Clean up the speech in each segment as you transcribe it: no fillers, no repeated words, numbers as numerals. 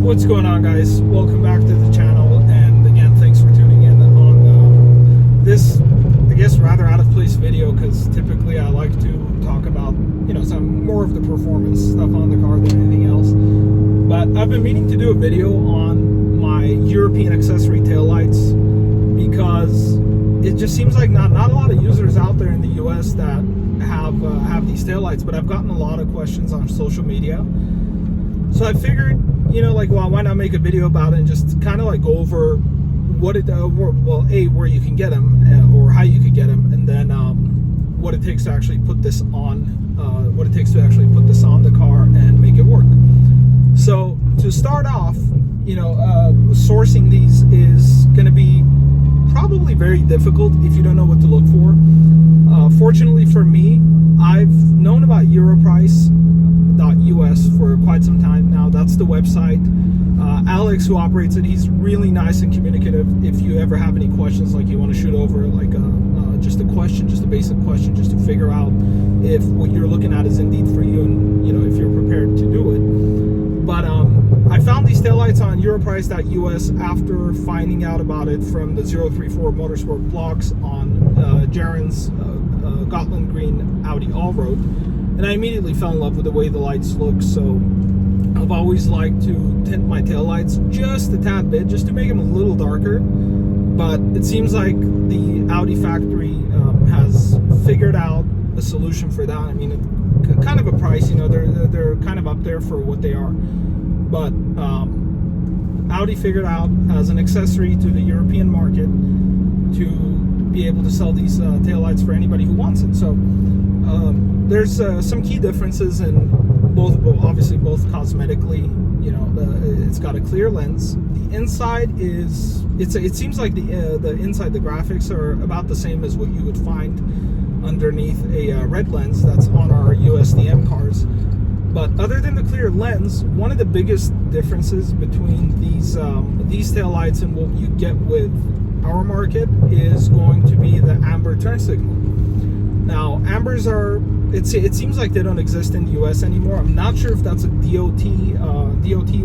What's going on, guys? Welcome back to the channel, and again, thanks for tuning in on this, I guess, rather out of place video, because typically I like to talk about, some more of the performance stuff on the car than anything else. But I've been meaning to do a video on my European accessory taillights, because it just seems like not a lot of users out there in the US that have these taillights, but I've gotten a lot of questions on social media. So I figured, well, why not make a video about it and just kind of go over what it, where you can get them, or how you could get them, and then what it takes to actually put this on, the car and make it work. So to start off, sourcing these is going to be probably very difficult if you don't know what to look for. Fortunately for me, I've known about Europrice.us for quite some time now. That's the website. Alex, who operates it, he's really nice and communicative. If you ever have any questions, you want to shoot over just a question, just a basic question, just to figure out if what you're looking at is indeed for you, and if you're prepared to do it. But I found these taillights on Europrice.us after finding out about it from the 034 Motorsport blogs on Jaren's Gotland Green Audi Allroad, and I immediately fell in love with the way the lights look. So I've always liked to tint my taillights just a tad bit, just to make them a little darker. But it seems like the Audi factory has figured out a solution for that. I mean, it's kind of a price, they're kind of up there for what they are. But Audi figured out as an accessory to the European market to be able to sell these taillights for anybody who wants it. So there's some key differences in both cosmetically. It's got a clear lens. The inside is, it seems like the inside, the graphics are about the same as what you would find underneath a red lens that's on our USDM cars. But other than the clear lens, one of the biggest differences between these taillights and what you get with our market is going to be the amber turn signal. Now, ambers are, it seems like they don't exist in the US anymore. I'm not sure if that's a DOT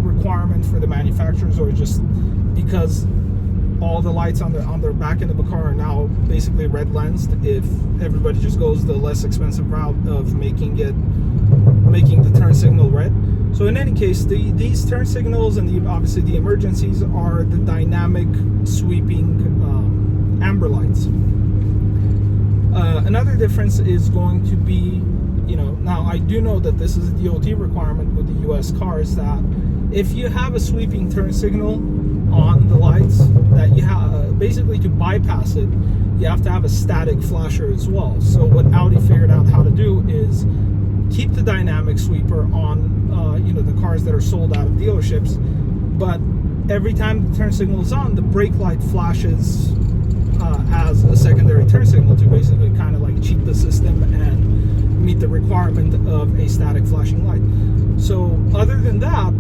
requirement for the manufacturers, or just because all the lights on the back end of a car are now basically red lensed, if everybody just goes the less expensive route of making the turn signal red. So in any case, these turn signals and obviously the emergencies are the dynamic sweeping amber lights. Another difference is going to be, now I do know that this is a DOT requirement with the US cars, that if you have a sweeping turn signal on the lights, that you have, basically to bypass it, you have to have a static flasher as well. So what Audi figured out how to do is keep the dynamic sweeper on the cars that are sold out of dealerships, but every time the turn signal is on, the brake light flashes as a secondary turn signal to basically kind of cheat the system and meet the requirement of a static flashing light. So other than that,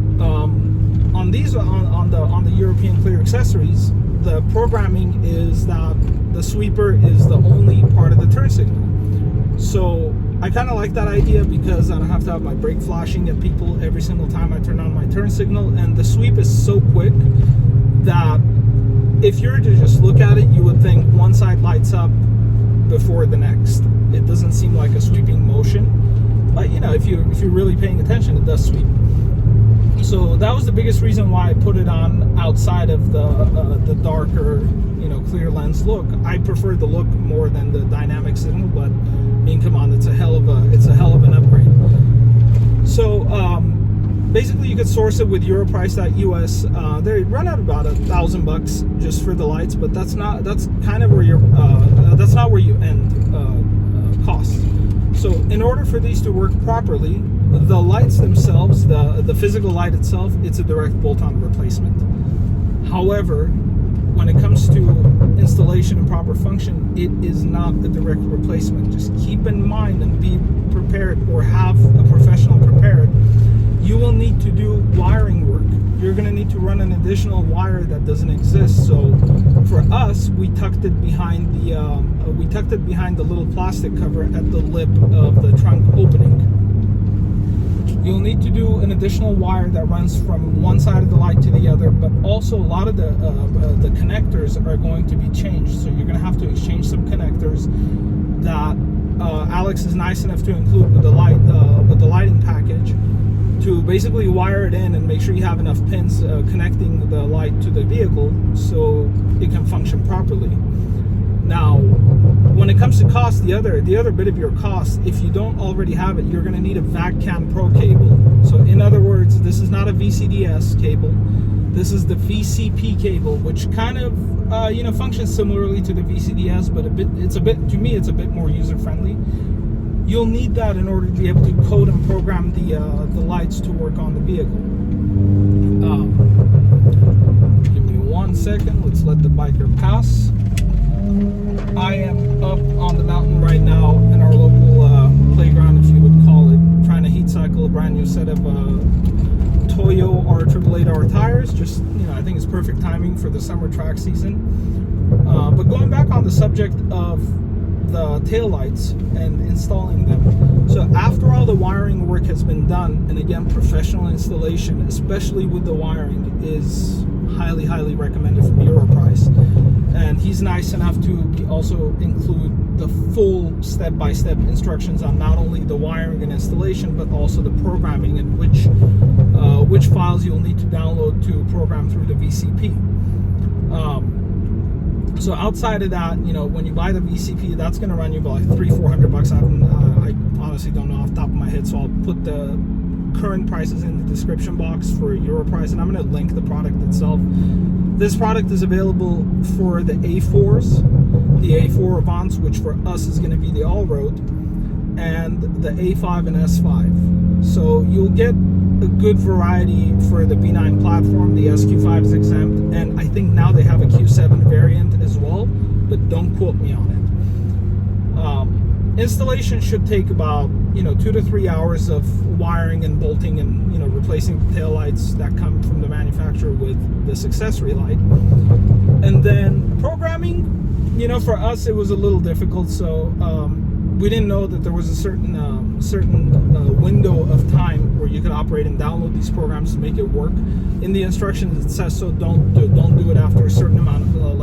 on the European clear accessories, the programming is that the sweeper is the only part of the turn signal. So I kind of like that idea, because I don't have to have my brake flashing at people every single time I turn on my turn signal, and the sweep is so quick that if you were to just look at it, you would think one side lights up before the next. It doesn't seem like a sweeping motion, but if you're really paying attention, it does sweep. So that was the biggest reason why I put it on outside of the darker, clear lens look. I prefer the look more than the dynamic signal, but come on, it's a hell of an upgrade. So basically, you could source it with Europrice.us. They run out about $1,000 just for the lights, but that's not where you end costs. So in order for these to work properly, the lights themselves, the physical light itself, it's a direct bolt-on replacement. However, when it comes to installation and proper function, it is not a direct replacement. Just keep in mind and be prepared, or have a professional prepared. You will need to do wiring work. You're going to need to run an additional wire that doesn't exist. So for us, we tucked it behind the little plastic cover at the lip of the trunk opening. you'll need to do an additional wire that runs from one side of the light to the other, but also a lot of the connectors are going to be changed. So you're going to have to exchange some connectors that Alex is nice enough to include with the lighting package, to basically wire it in and make sure you have enough pins connecting the light to the vehicle so it can function properly. Now, when it comes to cost, the other bit of your cost, if you don't already have it, you're going to need a VACCAN Pro cable. So in other words, this is not a VCDS cable. This is the VCP cable, which kind of functions similarly to the VCDS, but to me it's a bit more user friendly. You'll need that in order to be able to code and program the lights to work on the vehicle. Give me 1 second. Let's let the biker pass. I am up on the mountain right now in our local playground, if you would call it, trying to heat cycle a brand new set of Toyo R888R tires. Just, I think it's perfect timing for the summer track season. But going back on the subject of the taillights and installing them. So after all the wiring work has been done, and again, professional installation, especially with the wiring, is highly, highly recommended from Europrice. And he's nice enough to also include the full step-by-step instructions on not only the wiring and installation, but also the programming and which files you'll need to download to program through the VCP. So outside of that, when you buy the VCP, that's going to run you about like $300-400 bucks. I honestly don't know off the top of my head, so I'll put the current prices in the description box for Europrice, and I'm going to link the product itself. This product is available for the A4s, the A4 Avants, which for us is going to be the all-road, and the A5 and S5. So you'll get a good variety for the B9 platform. The SQ5 is exempt, and I think now they have a Q7 variant as well, but don't quote me on it. Installation should take about 2 to 3 hours of wiring and bolting and replacing the taillights that come from the manufacturer with this accessory light. And then programming, for us it was a little difficult. So we didn't know that there was a certain window of time where you could operate and download these programs to make it work. In the instructions it says so don't do it after a certain amount of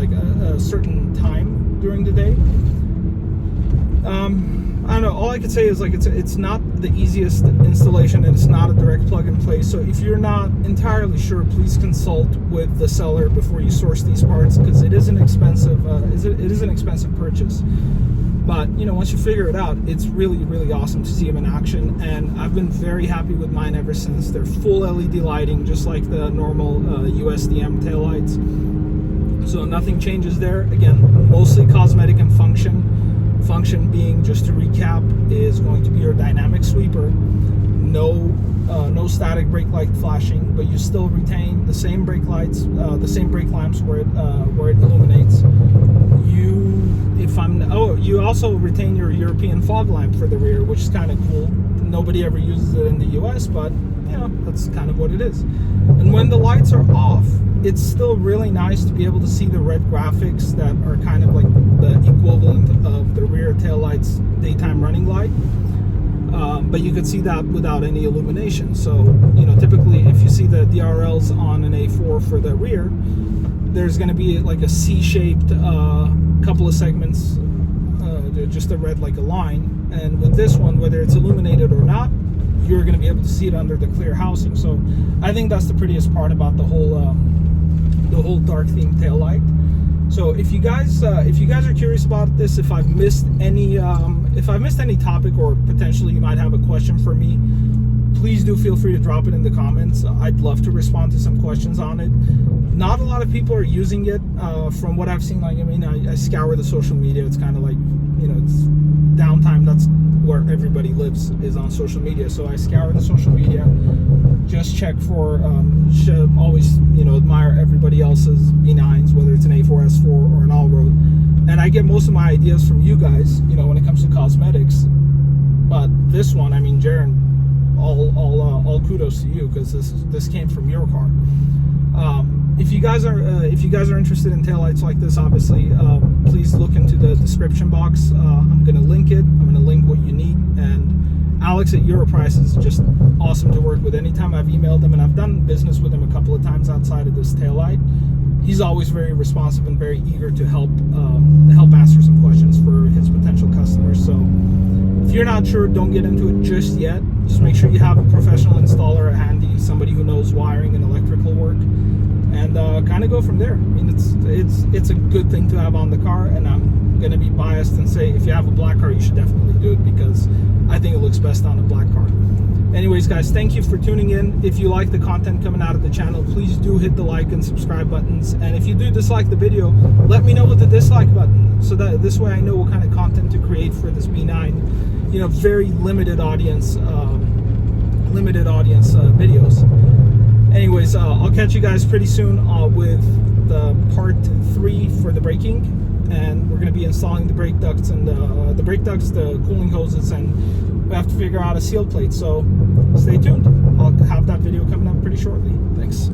a certain time during the day. I don't know, all I could say is it's not the easiest installation, and it's not a direct plug and play. So if you're not entirely sure, please consult with the seller before you source these parts, because it is an expensive purchase. But once you figure it out, it's really, really awesome to see them in action, and I've been very happy with mine ever since. They're full LED lighting, just like the normal USDM taillights. So nothing changes there. Again, mostly cosmetic and function. Function being, just to recap, is going to be your dynamic sweeper. No static brake light flashing, but you still retain the same brake lights, the same brake lamps where it illuminates. You also retain your European fog lamp for the rear, which is kind of cool. Nobody ever uses it in the US, but that's kind of what it is. And when the lights are off, it's still really nice to be able to see the red graphics that are kind of like the equivalent of the rear taillight's daytime running light. But you could see that without any illumination. So, typically if you see the DRLs on an A4 for the rear, there's going to be like a C-shaped couple of segments, just a red like a line. And with this one, whether it's illuminated or not, you're going to be able to see it under the clear housing. So I think that's the prettiest part about the whole dark theme tail light. So if you guys are curious about this, if I've missed any topic, or potentially you might have a question for me, please do feel free to drop it in the comments. I'd love to respond to some questions on it. Not a lot of people are using it, from what I've seen. I scour the social media. It's kind of like, it's downtime. That's where everybody lives, is on social media. So I scour the social media, just check for, should always, admire everybody else's B9s, whether it's an A4, S4, or an all-road. And I get most of my ideas from you guys, when it comes to cosmetics. But this one, Jaron, all kudos to you, because this came from your car. If you guys are interested in taillights like this, obviously, please look into the description box. I'm gonna link it. I'm gonna link what you need, and Alex at Europrice is just awesome to work with. Anytime I've emailed him, and I've done business with him a couple of times outside of this taillight, he's always very responsive and very eager to help answer some questions for his potential customers. So if you're not sure, don't get into it just yet. Just make sure you have a professional installer at handy, somebody who knows wiring and electrical work, and kind of go from there. I mean, it's a good thing to have on the car, and I'm going to be biased and say if you have a black car, you should definitely do it, because I think it looks best on a black car. Anyways, guys, thank you for tuning in. If you like the content coming out of the channel, please do hit the like and subscribe buttons. And if you do dislike the video, let me know with the dislike button, so that this way I know what kind of content to create for this B9. You know, very limited audience videos. Anyways, I'll catch you guys pretty soon with the part 3 for the braking, and we're going to be installing the brake ducts and the cooling hoses, and we have to figure out a seal plate. So stay tuned. I'll have that video coming up pretty shortly. Thanks.